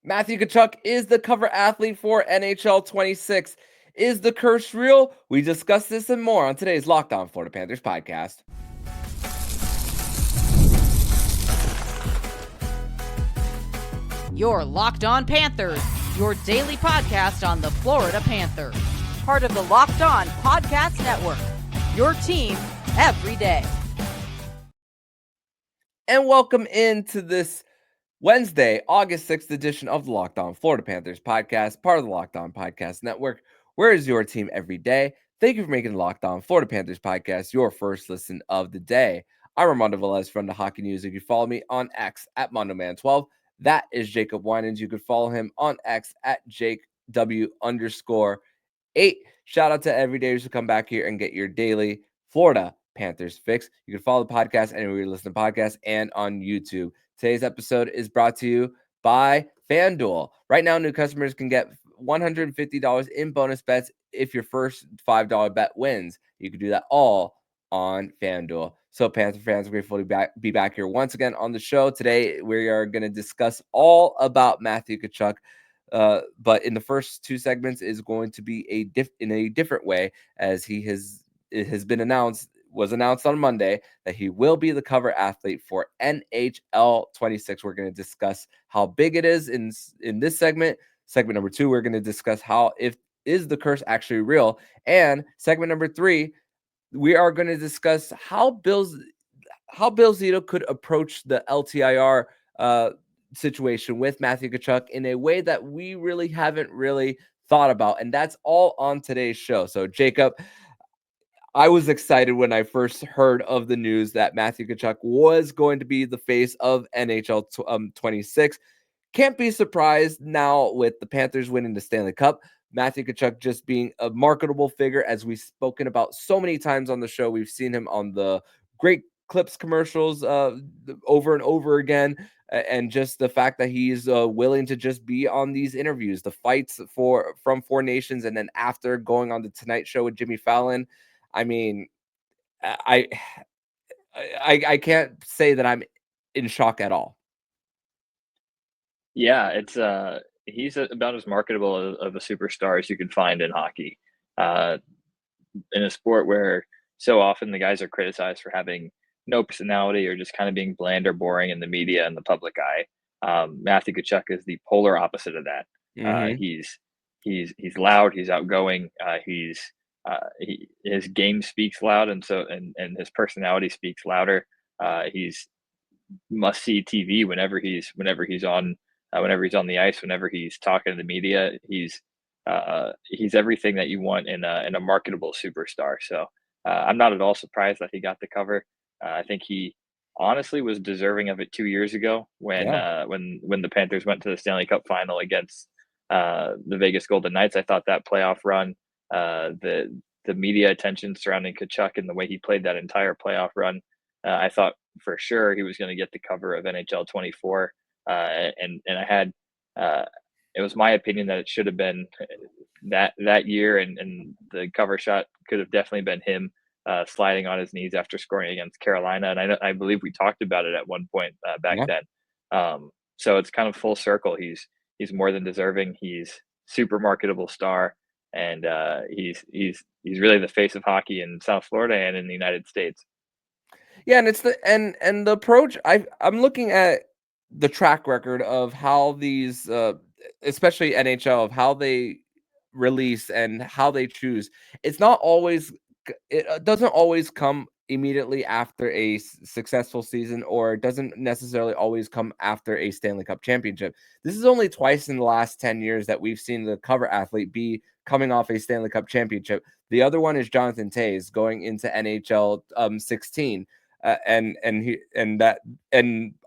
Matthew Tkachuk is the cover athlete for NHL 26. Is the curse real? We discuss this and more on today's Locked On Florida Panthers podcast. You're Locked On Panthers, your daily podcast on the Florida Panthers. Part of the Locked On Podcast Network, your team every day. And welcome into this Wednesday, August 6th edition of the Locked On Florida Panthers podcast, part of the Locked On Podcast Network. Where is your team every day? Thank you for making the Locked On Florida Panthers podcast your first listen of the day. I'm Armando Velez from the Hockey News. You can follow me on X at MondoMan12. That is Jacob Winans. You could follow him on X at JakeW_8. Shout out to everydayers who come back here and get your daily Florida Panthers fix. You can follow the podcast anywhere you listen to podcasts and on YouTube. Today's episode is brought to you by FanDuel. Right now, new customers can get $150 in bonus bets if your first $5 bet wins. You can do that all on FanDuel. So, Panther fans, we're grateful to be back here once again on the show. Today, we are going to discuss all about Matthew Tkachuk. But in the first two segments is going to be in a different way, as it has been announced on Monday that he will be the cover athlete for NHL 26. We're going to discuss how big it is in this segment. Segment number 2, we're going to discuss is the curse actually real? And segment number 3, we are going to discuss how Bill ZIto could approach the LTIR situation with Matthew Tkachuk in a way that we really haven't thought about. And that's all on today's show. So, Jacob, I was excited when I first heard of the news that Matthew Tkachuk was going to be the face of NHL 26. Can't be surprised now with the Panthers winning the Stanley Cup. Matthew Tkachuk just being a marketable figure, as we've spoken about so many times on the show. We've seen him on the Great Clips commercials over and over again. And just the fact that he's willing to just be on these interviews, the fights from Four Nations, and then after going on the Tonight Show with Jimmy Fallon. I mean, I can't say that I'm in shock at all. Yeah, it's he's about as marketable of a superstar as you can find in hockey. In a sport where so often the guys are criticized for having no personality or just kind of being bland or boring in the media and the public eye. Matthew Tkachuk is the polar opposite of that. Mm-hmm. He's loud, he's outgoing, his game speaks loud, and his personality speaks louder. He's must see TV whenever he's on the ice, whenever he's talking to the media. He's everything that you want in a marketable superstar. So I'm not at all surprised that he got the cover. I think he honestly was deserving of it 2 years ago when the Panthers went to the Stanley Cup final against the Vegas Golden Knights. I thought that playoff run, the media attention surrounding Tkachuk and the way he played that entire playoff run, I thought for sure he was going to get the cover of NHL 24. And I had it was my opinion that it should have been that year, and the cover shot could have definitely been him sliding on his knees after scoring against Carolina. And I believe we talked about it at one point back then. So it's kind of full circle. He's more than deserving. He's super marketable star, and he's really the face of hockey in South Florida and in the United States. Yeah, and it's the approach. I'm looking at the track record of how these, especially NHL, of how they release and how they choose. It doesn't always come immediately after a successful season, or it doesn't necessarily always come after a Stanley Cup championship. This is only twice in the last 10 years that we've seen the cover athlete be coming off a Stanley Cup championship. The other one is Jonathan Toews going into NHL 16. And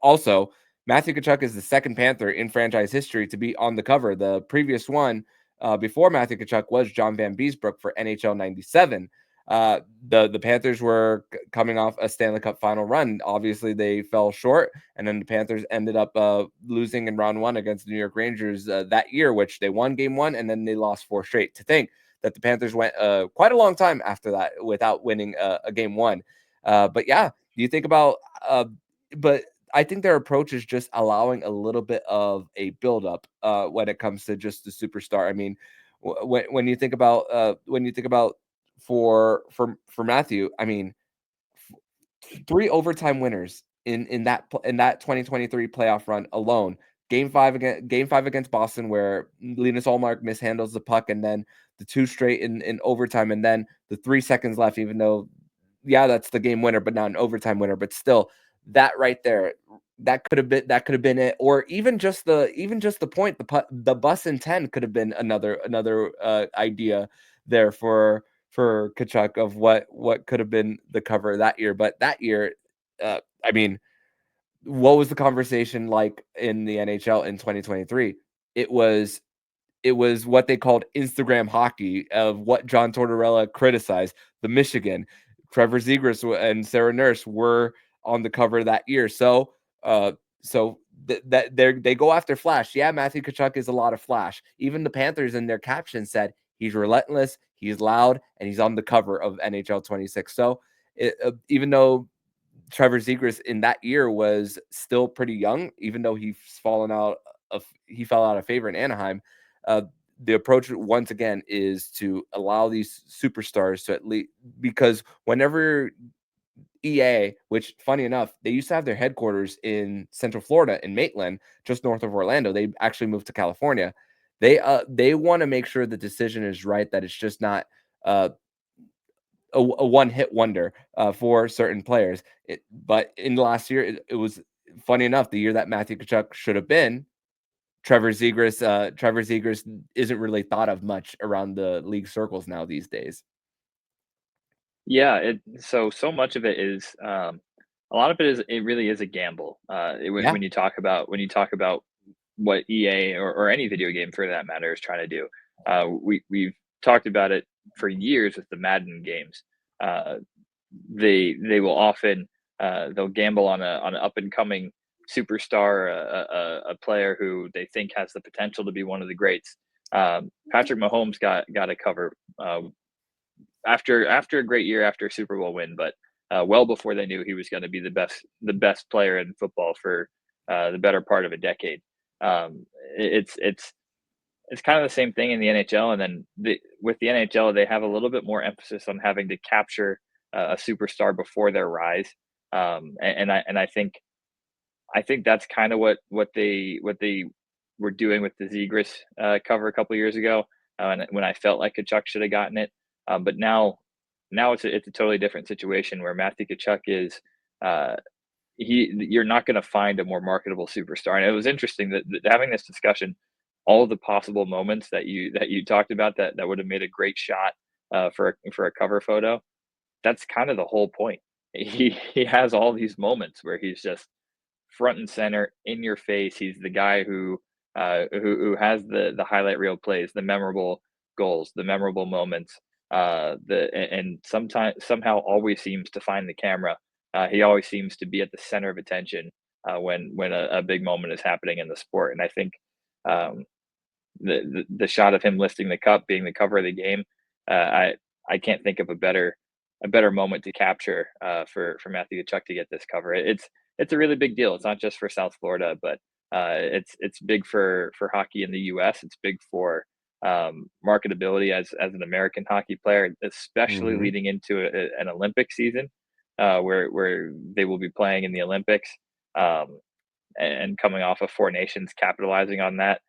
also Matthew Tkachuk is the second Panther in franchise history to be on the cover. The previous one before Matthew Tkachuk was John Van Beesbrook for NHL 97. The Panthers were coming off a Stanley Cup final run. Obviously, they fell short, and then the Panthers ended up losing in round 1 against the New York Rangers that year, which they won game 1, and then they lost 4 straight. To think that the Panthers went quite a long time after that without winning a game 1. But yeah, do you think about but their approach is just allowing a little bit of a buildup when it comes to just the superstar. I mean, when you think about for Matthew, I mean, 3 overtime winners in that 2023 playoff run alone. Game 5 against Boston, where Linus Ullmark mishandles the puck, and then the 2 straight in overtime, and then the 3 seconds left, even though, yeah, that's the game winner, but not an overtime winner. But still, that right there, that could have been it. Or even just the point, the bus in 10 could have been another idea there for Tkachuk of what could have been the cover that year. But that year, I mean, what was the conversation like in the NHL in 2023? It was what they called Instagram hockey, of what John Tortorella criticized. The Michigan, Trevor Zegras and Sarah Nurse were on the cover that year. So they go after flash. Yeah, Matthew Tkachuk is a lot of flash. Even the Panthers in their caption said he's relentless, he's loud, and he's on the cover of NHL 26. So even though Trevor Zegras in that year was still pretty young, even though he fell out of favor in Anaheim, the approach once again is to allow these superstars to at least, because whenever EA, which funny enough, they used to have their headquarters in Central Florida in Maitland, just north of Orlando. They actually moved to California. They want to make sure the decision is right, that it's just not a one-hit wonder for certain players. But in the last year, it was funny enough, the year that Matthew Tkachuk should have been, Trevor Zegras isn't really thought of much around the league circles now these days. Yeah, so much of it is a lot of it really is a gamble. Yeah. When you talk about what EA or any video game for that matter is trying to do. We've talked about it for years with the Madden games. They will often they'll gamble on an up and coming superstar, a player who they think has the potential to be one of the greats. Patrick Mahomes got a cover after a great year, after a Super Bowl win, but well before they knew he was going to be the best player in football for the better part of a decade. It's kind of the same thing in the NHL, and then with the NHL, they have a little bit more emphasis on having to capture a superstar before their rise, and I think that's kind of what they were doing with the Zegras cover a couple years ago, and when I felt like Tkachuk should have gotten it, but now it's a totally different situation where Matthew Tkachuk is. You're not going to find a more marketable superstar, and it was interesting that having this discussion, all of the possible moments that you talked about that would have made a great shot for a cover photo. That's kind of the whole point. He has all these moments where he's just front and center in your face. He's the guy who has the highlight reel plays, the memorable goals, the memorable moments. And somehow always seems to find the camera. He always seems to be at the center of attention when a big moment is happening in the sport. And I think the shot of him lifting the cup, being the cover of the game, I can't think of a better moment to capture for Matthew Tkachuk to get this cover. It's a really big deal. It's not just for South Florida, but it's big for hockey in the U.S. It's big for marketability as an American hockey player, especially leading into an Olympic season where they will be playing in the Olympics, and coming off of Four Nations, capitalizing on that.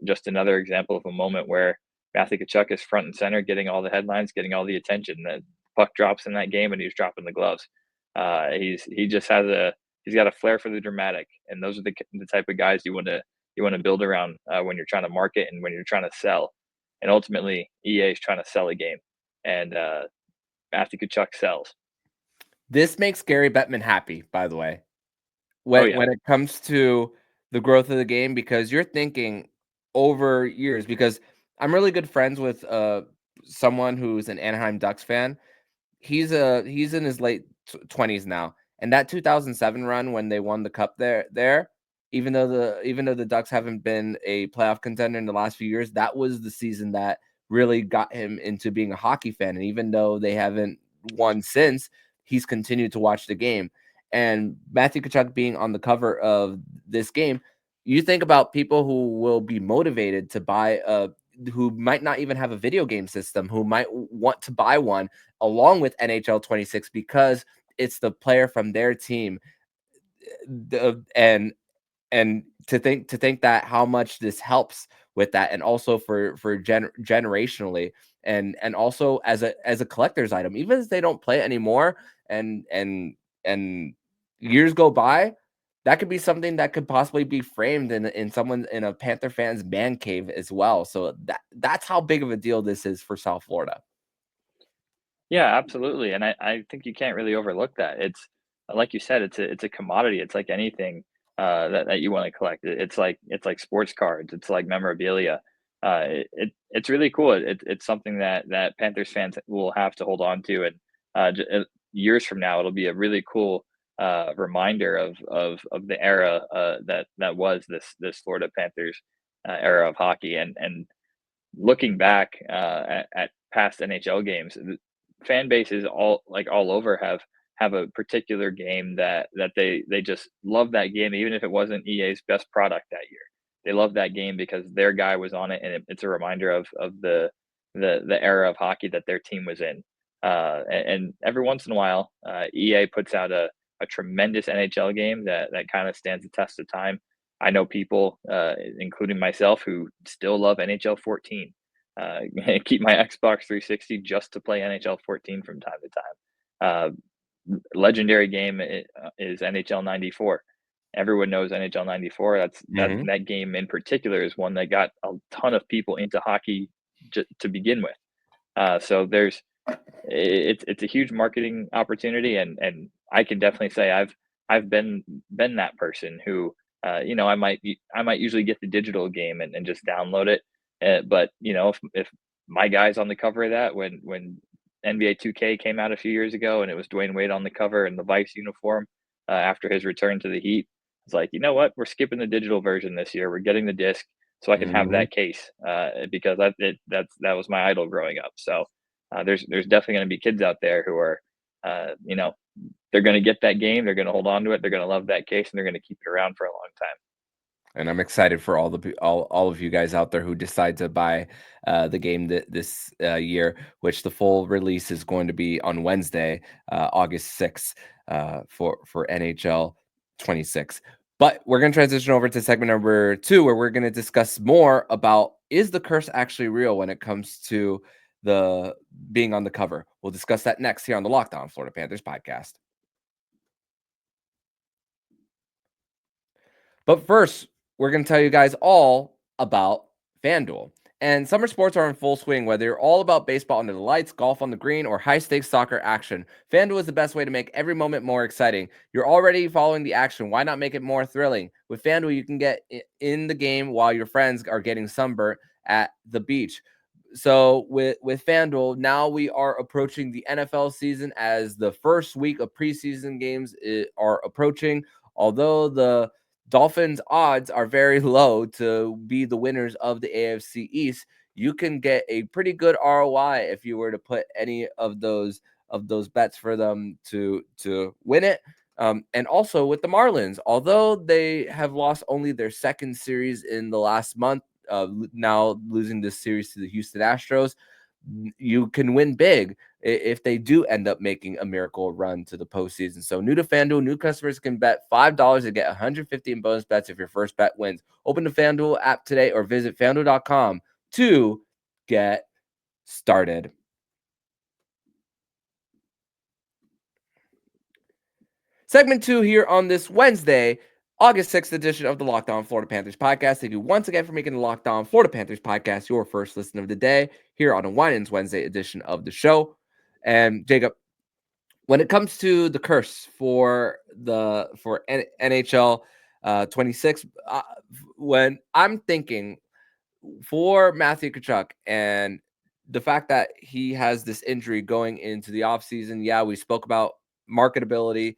Just another example of a moment where Matthew Tkachuk is front and center, getting all the headlines, getting all the attention. The puck drops in that game, and he's dropping the gloves. He's got a flair for the dramatic, and those are the type of guys you want to build around when you're trying to market and when you're trying to sell. And ultimately, EA is trying to sell a game, and Matthew Tkachuk sells. This makes Gary Bettman happy, by the way, when it comes to the growth of the game, because you're thinking over years, because I'm really good friends with someone who's an Anaheim Ducks fan. He's in his late 20s now, and that 2007 run when they won the cup there, even though the Ducks haven't been a playoff contender in the last few years, that was the season that really got him into being a hockey fan. And even though they haven't won since, he's continued to watch the game. and Matthew Tkachuk being on the cover of this game, you think about people who will be motivated to buy who might not even have a video game system, who might want to buy one along with NHL 26 because it's the player from their team. And to think that how much this helps with that, and also for generationally, and also as a collector's item, even if they don't play it anymore, and years go by, that could be something that could possibly be framed in a Panther fan's man cave as well. So that's how big of a deal this is for South Florida. Yeah, absolutely. And I think you can't really overlook that. It's like you said, it's a commodity. It's like anything that you want to collect. It's like sports cards. It's like memorabilia. It's really cool. It's something that Panthers fans will have to hold on to, and years from now, it'll be a really cool reminder of the era that was this Florida Panthers era of hockey. And looking back at past NHL games, fan bases all over have a particular game that they just love that game, even if it wasn't EA's best product that year. They love that game because their guy was on it, and it's a reminder of the era of hockey that their team was in. And every once in a while, EA puts out a tremendous NHL game that kind of stands the test of time. I know people, including myself, who still love NHL 14. Keep my Xbox 360 just to play NHL 14 from time to time. Legendary game is NHL 94. Everyone knows NHL 94. That game in particular is one that got a ton of people into hockey to begin with. So it's a huge marketing opportunity, and I can definitely say I've been that person who I might usually get the digital game and just download it. But if my guy's on the cover of that, when NBA 2K came out a few years ago and it was Dwayne Wade on the cover in the Vice uniform after his return to the Heat, it's like, you know what, we're skipping the digital version this year. We're getting the disc so I can have that case because that was my idol growing up. So there's definitely going to be kids out there who are they're going to get that game, they're going to hold on to it, they're going to love that case, and they're going to keep it around for a long time. And I'm excited for all of you guys out there who decide to buy the game this year, which the full release is going to be on Wednesday, August 6th, for NHL 26. But we're going to transition over to segment number 2, where we're going to discuss more about, is the curse actually real when it comes to the being on the cover? We'll discuss that next here on the Locked On Florida Panthers podcast. But first, we're going to tell you guys all about FanDuel. And summer sports are in full swing, whether you're all about baseball under the lights, golf on the green, or high-stakes soccer action. FanDuel is the best way to make every moment more exciting. You're already following the action. Why not make it more thrilling? With FanDuel, you can get in the game while your friends are getting sunburnt at the beach. So with FanDuel, now we are approaching the NFL season as the first week of preseason games are approaching. Although the Dolphins' odds are very low to be the winners of the AFC East, you can get a pretty good ROI if you were to put any of those bets for them to win it. And also with the Marlins, although they have lost only their second series in the last month, now losing this series to the Houston Astros, you can win big if they do end up making a miracle run to the postseason. So new to FanDuel, new customers can bet $5 and get $150 in bonus bets if your first bet wins. Open the FanDuel app today or visit FanDuel.com to get started. Segment 2 here on this Wednesday, August 6th edition of the Locked On Florida Panthers podcast. Thank you once again for making the Locked On Florida Panthers podcast your first listen of the day here on a Winans Wednesday edition of the show. And Jacob, when it comes to the curse for NHL 26, when I'm thinking for Matthew Tkachuk and the fact that he has this injury going into the offseason, yeah, we spoke about marketability,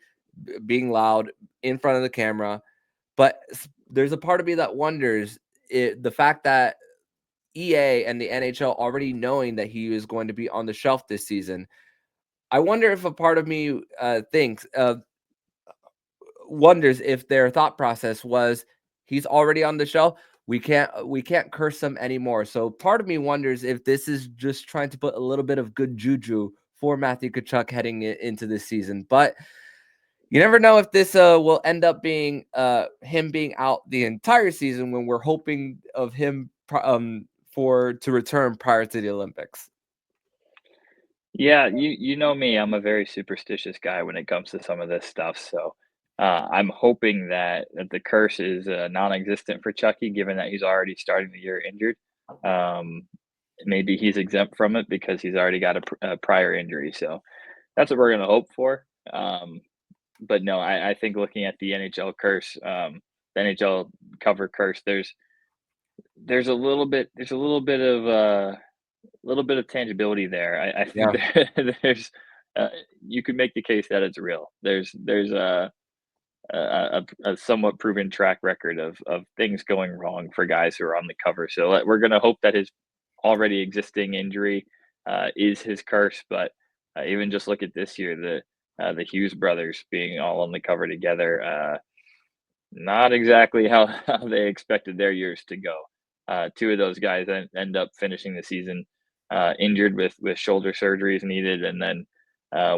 being loud in front of the camera. But there's a part of me that wonders the fact that EA and the NHL already knowing that he is going to be on the shelf this season. I wonder if a part of me thinks wonders if their thought process was, he's already on the show. We can't curse him anymore. So part of me wonders if this is just trying to put a little bit of good juju for Matthew Tkachuk heading into this season. But you never know if this will end up being him being out the entire season when we're hoping of him to return prior to the Olympics. Yeah, you know me, I'm a very superstitious guy when it comes to some of this stuff. So I'm hoping that the curse is non-existent for Chucky, given that he's already starting the year injured. Um, Maybe he's exempt from it because he's already got a prior injury. So that's what we're going to hope for. But no, I think looking at the NHL curse, the NHL cover curse, there's a little bit of tangibility there. I think Yeah. there's you could make the case that it's real. There's a somewhat proven track record of things going wrong for guys who are on the cover. So we're going to hope that his already existing injury is his curse. But even just look at this year, the Hughes brothers being all on the cover together. Not exactly how they expected their years to go. Two of those guys end up finishing the season injured with shoulder surgeries needed, and then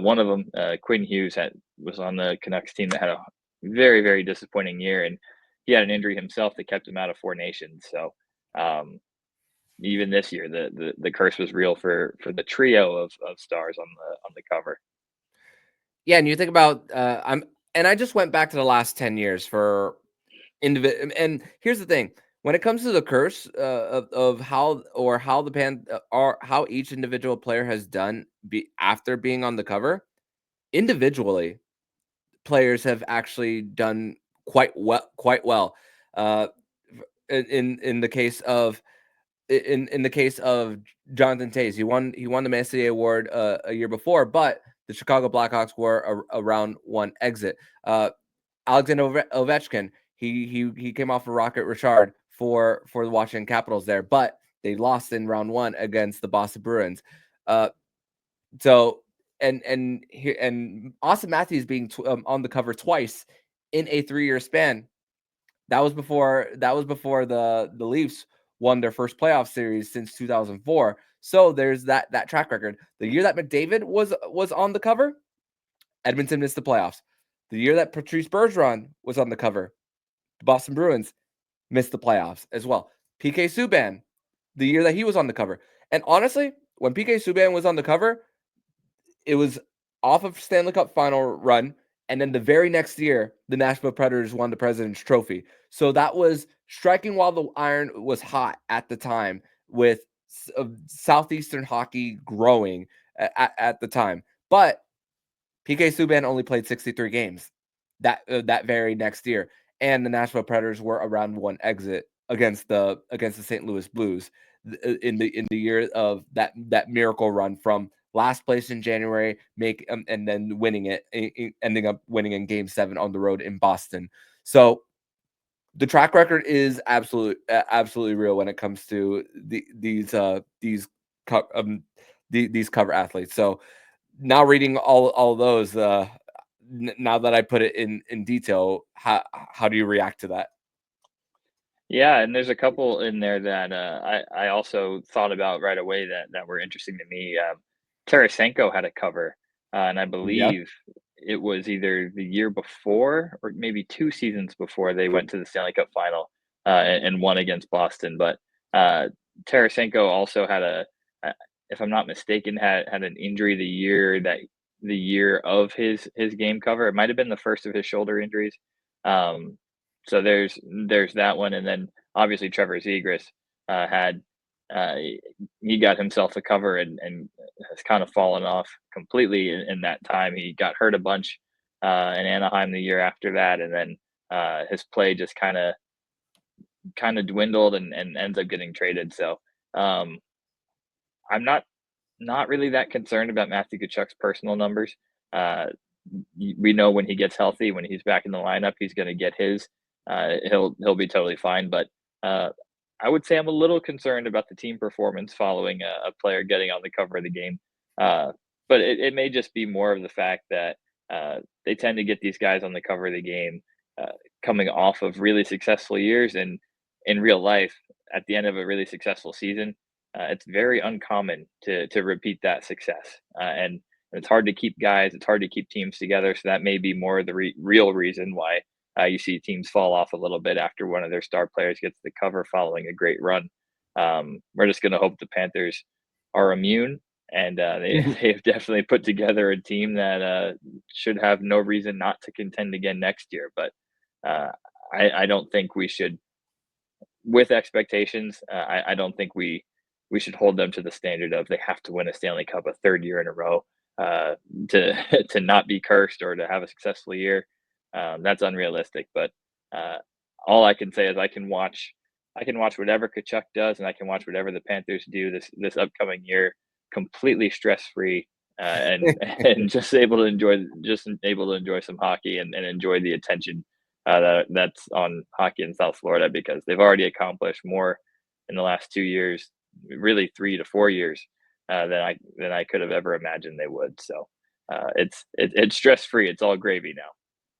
one of them, Quinn Hughes, was on the Canucks team that had a very, very disappointing year, and he had an injury himself that kept him out of Four Nations. So even this year, the curse was real for the trio of stars on the cover. Yeah, and you think about I just went back to the last 10 years for individual. And here's the thing: when it comes to the curse of how how each individual player has done after being on the cover, individually, players have actually done quite well. Uh, in the case of in the case of Jonathan Toews, he won the Messier Award a year before, but the Chicago Blackhawks were a round one exit. Alexander Ovechkin, he came off of Rocket Richard for the Washington Capitals there, but they lost in round one against the Boston Bruins. So and Austin Matthews being on the cover twice in a 3-year span. That was before the Leafs won their first playoff series since 2004. So there's that track record. The year that McDavid was on the cover, Edmonton missed the playoffs. The year that Patrice Bergeron was on the cover, the Boston Bruins missed the playoffs as well. PK Subban, the year that he was on the cover. And honestly, when PK Subban was on the cover, it was off of Stanley Cup final run. And then the very next year, the Nashville Predators won the President's Trophy. So that was striking while the iron was hot at the time, with Southeastern hockey growing at the time. But PK Subban only played 63 games that very next year, and the Nashville Predators were a round one exit against the St. Louis Blues in the year of that miracle run from last place in January, and then ending up winning in Game 7 on the road in Boston. So the track record is absolutely real when it comes to these cover athletes. So now reading all those, now that I put it in detail, how do you react to that? Yeah, and there's a couple in there that I also thought about right away that were interesting to me. Tarasenko had a cover, and I Yeah. believe it was either the year before or maybe 2 seasons before they went to the Stanley Cup final and won against Boston. But Tarasenko also had if I'm not mistaken, had an injury the year of his game cover. It might have been the first of his shoulder injuries. Um, so there's that one, and then obviously Trevor Zegras had uh, he got himself a cover and has kind of fallen off completely in that time. He got hurt a bunch in Anaheim the year after that, and then his play just kind of dwindled and ends up getting traded. So um, I'm not really that concerned about Matthew Tkachuk's personal numbers. Uh, we know when he gets healthy, when he's back in the lineup, he's going to get his. He'll be totally fine. But I would say I'm a little concerned about the team performance following a player getting on the cover of the game. Uh, but it may just be more of the fact that they tend to get these guys on the cover of the game coming off of really successful years. And in real life, at the end of a really successful season, it's very uncommon to repeat that success. And it's hard to keep guys, it's hard to keep teams together. So that may be more of the real reason why you see teams fall off a little bit after one of their star players gets the cover following a great run. We're just going to hope the Panthers are immune, and they've definitely put together a team that should have no reason not to contend again next year. But I don't think we should, with expectations, I don't think we should hold them to the standard of they have to win a Stanley Cup a third year in a row to to not be cursed or to have a successful year. That's unrealistic. But all I can say is I can watch whatever Tkachuk does, and I can watch whatever the Panthers do this upcoming year completely stress free, and just able to enjoy some hockey and enjoy the attention that's on hockey in South Florida, because they've already accomplished more in the last 2 years, really 3 to 4 years, than I could have ever imagined they would. So it's stress free. It's all gravy now.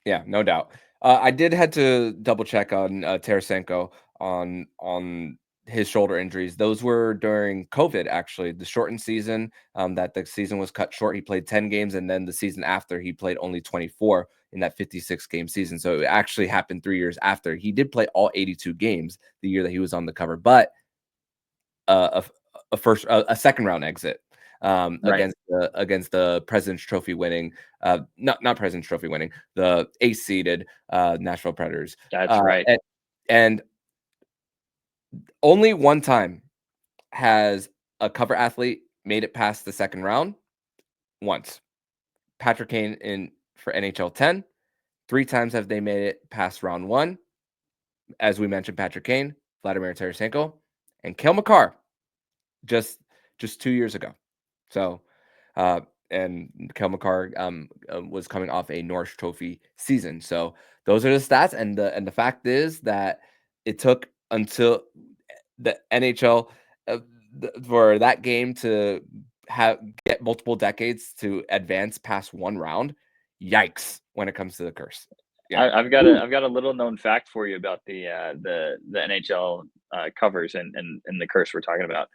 Yeah, no doubt. I did had to double check on Tarasenko on his shoulder injuries. Those were during COVID, actually, the shortened season. That the season was cut short. He played 10 games, and then the season after he played only 24 in that 56 game season. So it actually happened 3 years after. He did play all 82 games the year that he was on the cover, but a second round exit. Right. Against the President's Trophy winning, not President's Trophy winning, the 8th seeded Nashville Predators. That's right. And only one time has a cover athlete made it past the second round. Once, Patrick Kane for NHL 10. 3 times have they made it past round 1. As we mentioned, Patrick Kane, Vladimir Tarasenko, and Cale Makar just 2 years ago. So, and Cale Makar was coming off a Norris Trophy season. So those are the stats, and the fact is that it took until the NHL for that game to get multiple decades to advance past one round. Yikes! When it comes to the curse. Yeah. I've got a little known fact for you about the NHL covers and the curse we're talking about.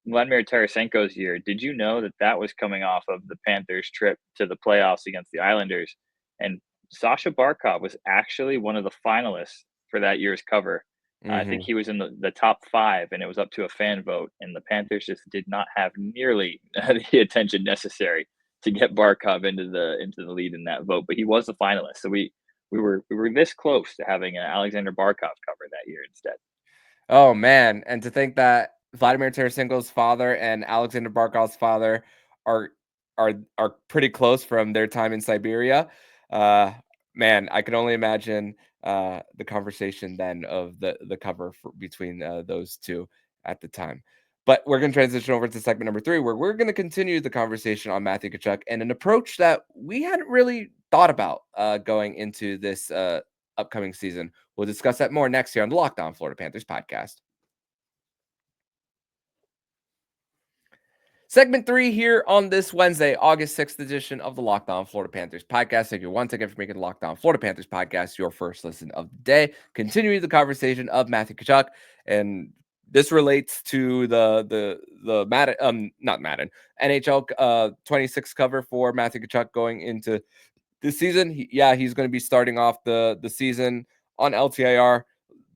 Vladimir Tarasenko's year. Did you know that was coming off of the Panthers' trip to the playoffs against the Islanders, and Sasha Barkov was actually one of the finalists for that year's cover. I think he was in the top 5, and it was up to a fan vote, and the Panthers just did not have nearly the attention necessary to get Barkov into the lead in that vote. But he was the finalist, so we were this close to having an Alexander Barkov cover that year instead. Oh man, and to think that Vladimir Tarasenko's father and Alexander Barkov's father are pretty close from their time in Siberia. Man, I can only imagine the conversation then of the cover between those two at the time. But we're going to transition over to segment number 3, where we're going to continue the conversation on Matthew Tkachuk and an approach that we hadn't really thought about going into this upcoming season. We'll discuss that more next year on the Locked On Florida Panthers podcast. Segment 3 here on this Wednesday, August 6th edition of the Locked On Florida Panthers podcast. Thank you once again for making the Locked On Florida Panthers podcast your first listen of the day. Continuing the conversation of Matthew Tkachuk, and this relates to the Madden, not Madden, NHL 26 cover for Matthew Tkachuk going into this season. He's going to be starting off the season on LTIR.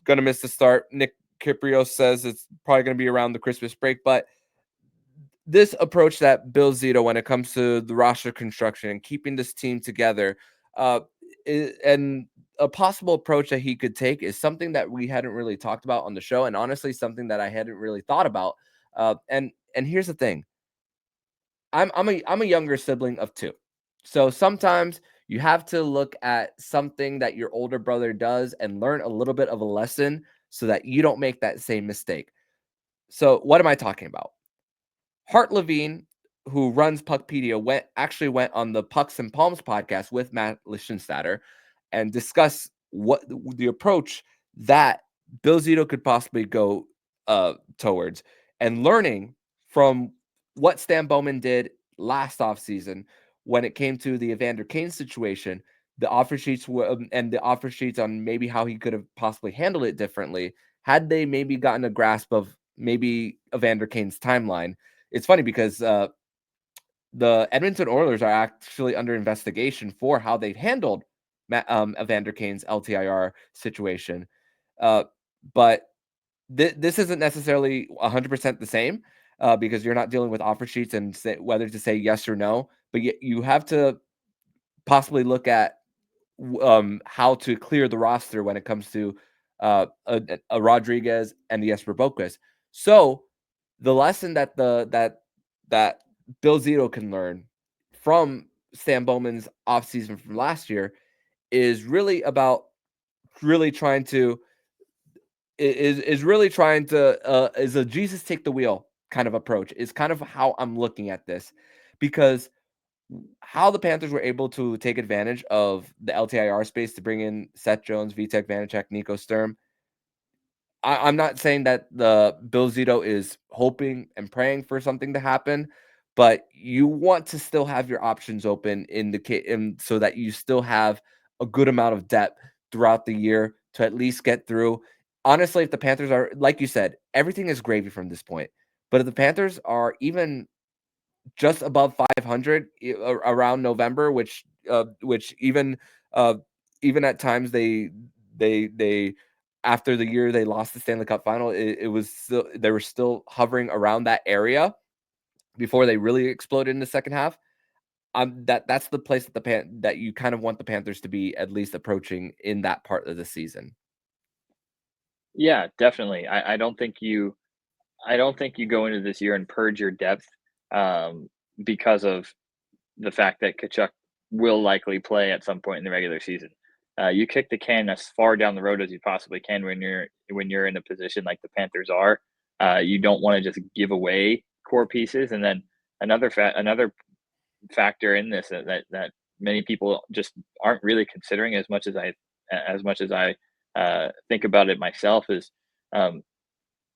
Going to miss the start. Nick Kypreos says it's probably going to be around the Christmas break, but this approach that Bill ZIto, when it comes to the roster construction and keeping this team together, and a possible approach that he could take is something that we hadn't really talked about on the show, and honestly, something that I hadn't really thought about. And here's the thing: I'm a younger sibling of 2, so sometimes you have to look at something that your older brother does and learn a little bit of a lesson so that you don't make that same mistake. So, what am I talking about? Hart Levine, who runs Puckpedia, went on the Pucks and Palms podcast with Matt Lichtenstadter and discussed what the approach that Bill ZIto could possibly go towards, and learning from what Stan Bowman did last offseason, when it came to the Evander Kane situation, the offer sheets and the offer sheets on maybe how he could have possibly handled it differently, had they maybe gotten a grasp of maybe Evander Kane's timeline. It's funny because the Edmonton Oilers are actually under investigation for how they handled Evander Kane's LTIR situation. But this isn't necessarily 100% the same because you're not dealing with offer sheets and whether to say yes or no. But you have to possibly look at how to clear the roster when it comes to a Rodriguez and the Jesper Boquist. So the lesson that that Bill ZIto can learn from Stan Bowman's offseason from last year is really about really trying to is a Jesus take the wheel kind of approach is kind of how I'm looking at this, because how the Panthers were able to take advantage of the LTIR space to bring in Seth Jones, Vitek Vanacek, Nico Sturm. I'm not saying that the Bill ZIto is hoping and praying for something to happen, but you want to still have your options open so that you still have a good amount of depth throughout the year to at least get through. Honestly, if the Panthers are, like you said, everything is gravy from this point. But if the Panthers are even just above 500 around November, which even at times they after the year they lost the Stanley Cup final, it was still, they were still hovering around that area before they really exploded in the second half. That's the place that you kind of want the Panthers to be at least approaching in that part of the season. Yeah, definitely. I don't think you go into this year and purge your depth because of the fact that Tkachuk will likely play at some point in the regular season. You kick the can as far down the road as you possibly can when you're in a position like the Panthers are. You don't want to just give away core pieces. And then another factor in this that many people just aren't really considering as much as I think about it myself is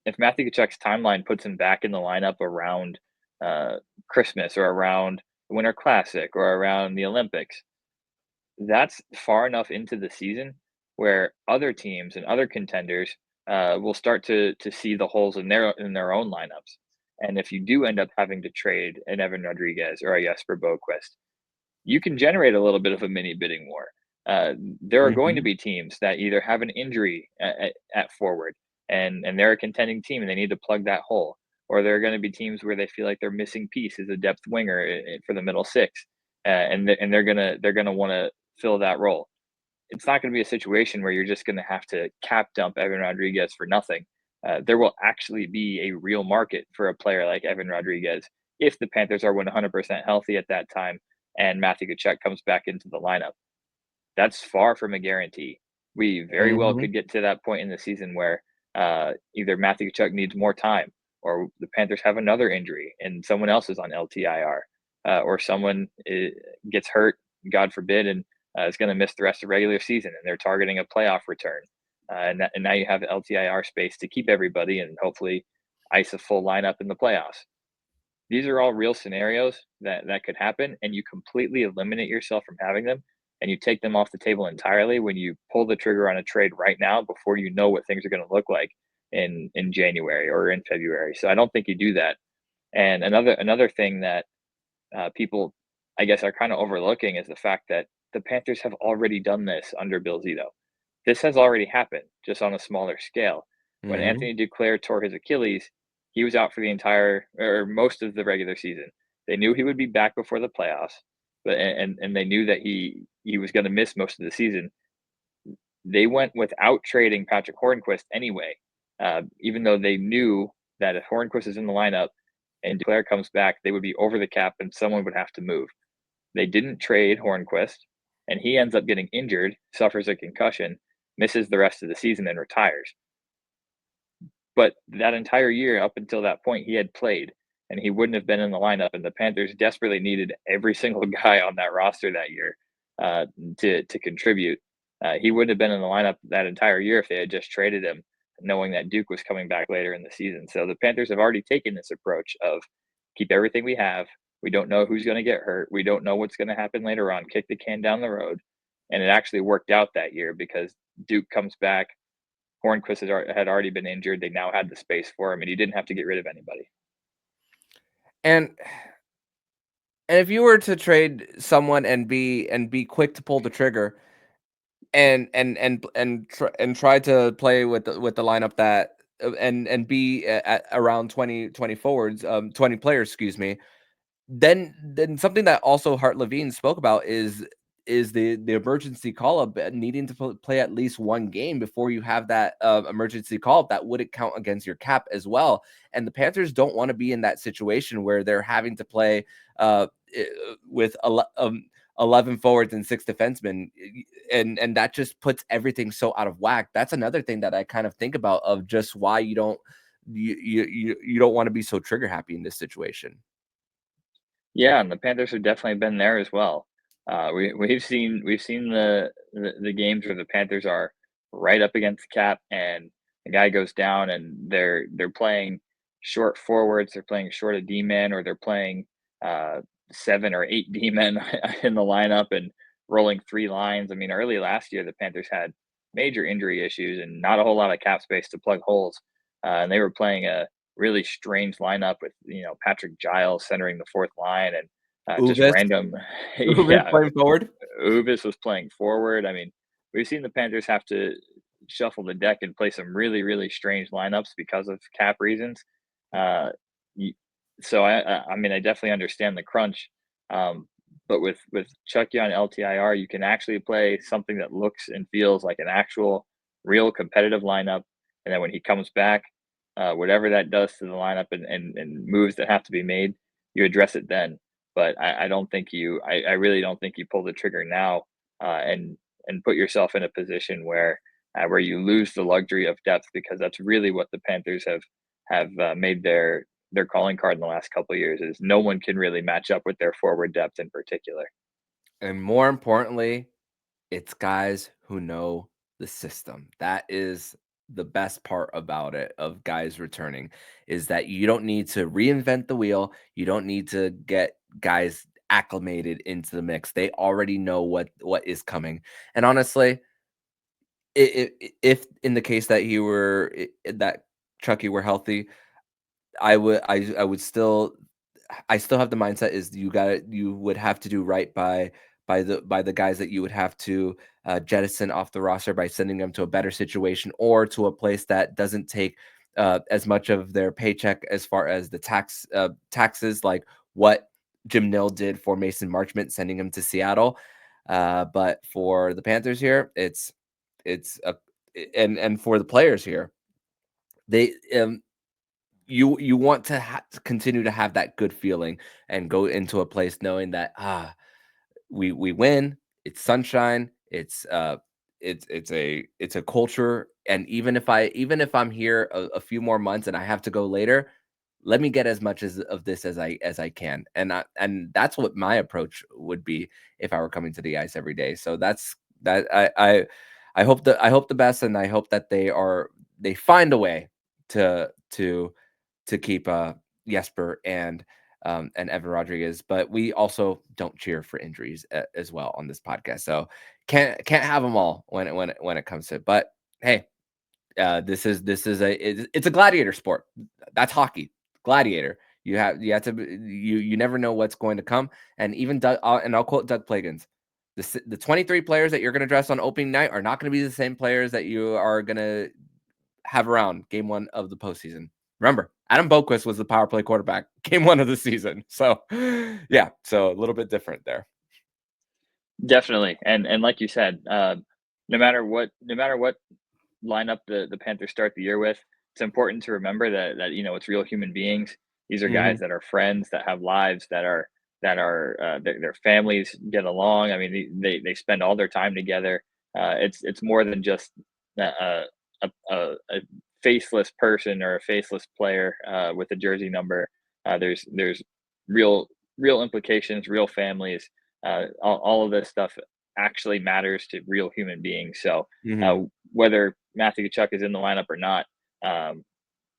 if Matthew Tkachuk's timeline puts him back in the lineup around Christmas or around the Winter Classic or around the Olympics, that's far enough into the season where other teams and other contenders will start to see the holes in their own lineups. And if you do end up having to trade an Evan Rodriguez or a Jesper Boquist, you can generate a little bit of a mini bidding war. There are going to be teams that either have an injury at forward and they're a contending team and they need to plug that hole, or there are going to be teams where they feel like their missing piece is a depth winger for the middle six, and they're gonna want to fill that role. It's not going to be a situation where you're just going to have to cap dump Evan Rodriguez for nothing. There will actually be a real market for a player like Evan Rodriguez if the Panthers are 100% healthy at that time and Matthew Tkachuk comes back into the lineup. That's far from a guarantee. We very well could get to that point in the season where either Matthew Tkachuk needs more time, or the Panthers have another injury and someone else is on LTIR, or someone gets hurt, God forbid, and is going to miss the rest of the regular season, and they're targeting a playoff return. And now you have LTIR space to keep everybody and hopefully ice a full lineup in the playoffs. These are all real scenarios that could happen, and you completely eliminate yourself from having them, and you take them off the table entirely when you pull the trigger on a trade right now before you know what things are going to look like in January or in February. So I don't think you do that. And another thing that people, I guess, are kind of overlooking is the fact that the Panthers have already done this under Bill ZIto. This has already happened, just on a smaller scale. When Anthony Duclair tore his Achilles, he was out for the entire or most of the regular season. They knew he would be back before the playoffs, but and they knew that he was going to miss most of the season. They went without trading Patrick Hornquist anyway, even though they knew that if Hornquist is in the lineup and Duclair comes back, they would be over the cap and someone would have to move. They didn't trade Hornquist, and he ends up getting injured, suffers a concussion, misses the rest of the season, and retires. But that entire year, up until that point, he had played, and he wouldn't have been in the lineup. And the Panthers desperately needed every single guy on that roster that year to contribute. He wouldn't have been in the lineup that entire year if they had just traded him, knowing that Duke was coming back later in the season. So the Panthers have already taken this approach of keep everything we have, We don't know who's going to get hurt. We don't know what's going to happen later on. Kick the can down the road. And it actually worked out that year because Duke comes back. Hornquist had already been injured. They now had the space for him, and he didn't have to get rid of anybody. And if you were to trade someone and be quick to pull the trigger and try to play with the lineup that and be at around 20 forwards, 20 players, excuse me, then something that also Hart Levine spoke about is the emergency call up, needing to play at least one game before you have that emergency call up that wouldn't count against your cap as well. And the Panthers don't want to be in that situation where they're having to play with 11 forwards and 6 defensemen, and that just puts everything so out of whack. That's another thing that I kind of think about of just why you don't want to be so trigger happy in this situation. Yeah, and the Panthers have definitely been there as well. We've seen the games where the Panthers are right up against the cap, and the guy goes down, and they're playing short forwards, they're playing short of D-men, or they're playing 7 or 8 D-men in the lineup and rolling 3 lines. I mean, early last year, the Panthers had major injury issues and not a whole lot of cap space to plug holes, and they were playing a really strange lineup with Patrick Giles centering the 4th line and just random. Uvis playing forward. Uvis was playing forward. I mean, we've seen the Panthers have to shuffle the deck and play some really, really strange lineups because of cap reasons. So I mean, I definitely understand the crunch. But with Chucky on LTIR, you can actually play something that looks and feels like an actual real competitive lineup. And then when he comes back, whatever that does to the lineup and moves that have to be made, you address it then. But I don't think I really don't think you pull the trigger now and put yourself in a position where you lose the luxury of depth, because that's really what the Panthers have made their calling card in the last couple of years. Is no one can really match up with their forward depth in particular. And more importantly, it's guys who know the system. That is the best part about it, of guys returning, is that you don't need to reinvent the wheel. You don't need to get guys acclimated into the mix. They already know what is coming. And honestly, if in the case that that Chucky were healthy, I would still have the mindset is you would have to do right by the guys that you would have to jettison off the roster by sending them to a better situation or to a place that doesn't take as much of their paycheck as far as the taxes, like what Jim Nill did for Mason Marchment, sending him to Seattle. But for the Panthers here, it's and for the players here, they you want to continue to have that good feeling and go into a place knowing that we win, it's sunshine, it's a culture. And even if I'm here a few more months and I have to go later, let me get as much of this as I can. And that's what my approach would be if I were coming to the ice every day. So that's that I hope the best, and I hope that they find a way to keep Jesper and Evan Rodriguez, but we also don't cheer for injuries as well on this podcast. So can't have them all when it comes to it. But hey, it's a gladiator sport. That's hockey, gladiator. You have to you never know what's going to come. And even Doug, and I'll quote Doug Plagans: the 23 players that you're going to dress on opening night are not going to be the same players that you are going to have around game 1 of the postseason. Remember, Adam Boquist was the power play quarterback game 1 of the season. So, yeah, so a little bit different there. Definitely, and like you said, no matter what lineup the Panthers start the year with, it's important to remember that it's real human beings. These are guys that are friends, that have lives, that are their families get along. I mean, they spend all their time together. It's more than just a faceless person or a faceless player with a jersey number. There's real implications, real families. All of this stuff actually matters to real human beings. So whether Matthew Tkachuk is in the lineup or not,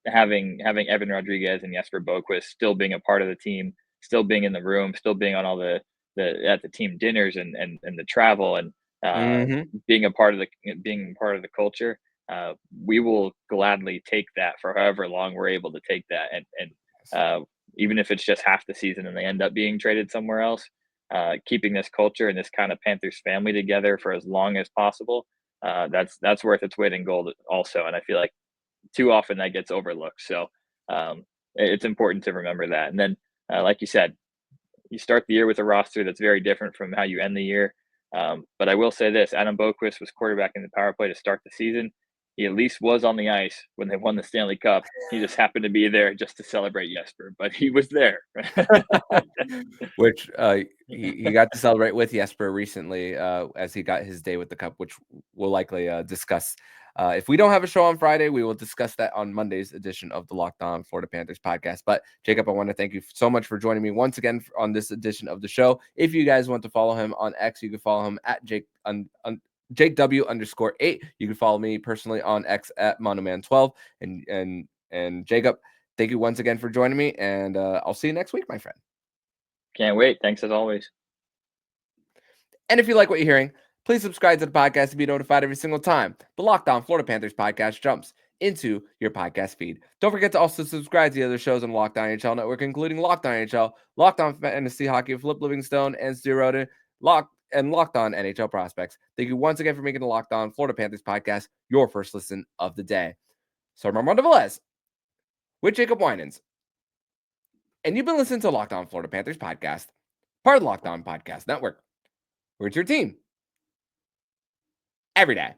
having Evan Rodriguez and Jesper Boquist still being a part of the team, still being in the room, still being on all the at the team dinners and the travel and being a part of the culture. We will gladly take that for however long we're able to take that, and even if it's just half the season and they end up being traded somewhere else, keeping this culture and this kind of Panthers family together for as long as possible, that's worth its weight in gold also. And I feel like too often that gets overlooked. So it's important to remember that. And then, like you said, you start the year with a roster that's very different from how you end the year. But I will say this: Adam Boqvist was quarterbacking the power play to start the season. He at least was on the ice when they won the Stanley Cup. He just happened to be there just to celebrate Jesper, but he was there. Which he got to celebrate with Jesper recently as he got his day with the Cup, which we'll likely discuss. If we don't have a show on Friday, we will discuss that on Monday's edition of the Locked On Florida Panthers podcast. But Jacob, I want to thank you so much for joining me once again on this edition of the show. If you guys want to follow him on X, you can follow him at JakeW_8. You can follow me personally on X at Monoman12. And Jacob, thank you once again for joining me, and I'll see you next week, my friend. Can't wait. Thanks as always. And if you like what you're hearing, please subscribe to the podcast to be notified every single time the Locked On Florida Panthers podcast jumps into your podcast feed. Don't forget to also subscribe to the other shows on Locked On NHL Network, including Locked On NHL, Locked On Fantasy Hockey with Flip Livingstone and ZIto, Locked On NHL Prospects. Thank you once again for making the Locked On Florida Panthers podcast your first listen of the day. So I'm Armando Velez with Jacob Winans, and you've been listening to Locked On Florida Panthers podcast, part of the Locked On Podcast Network, where it's your team every day.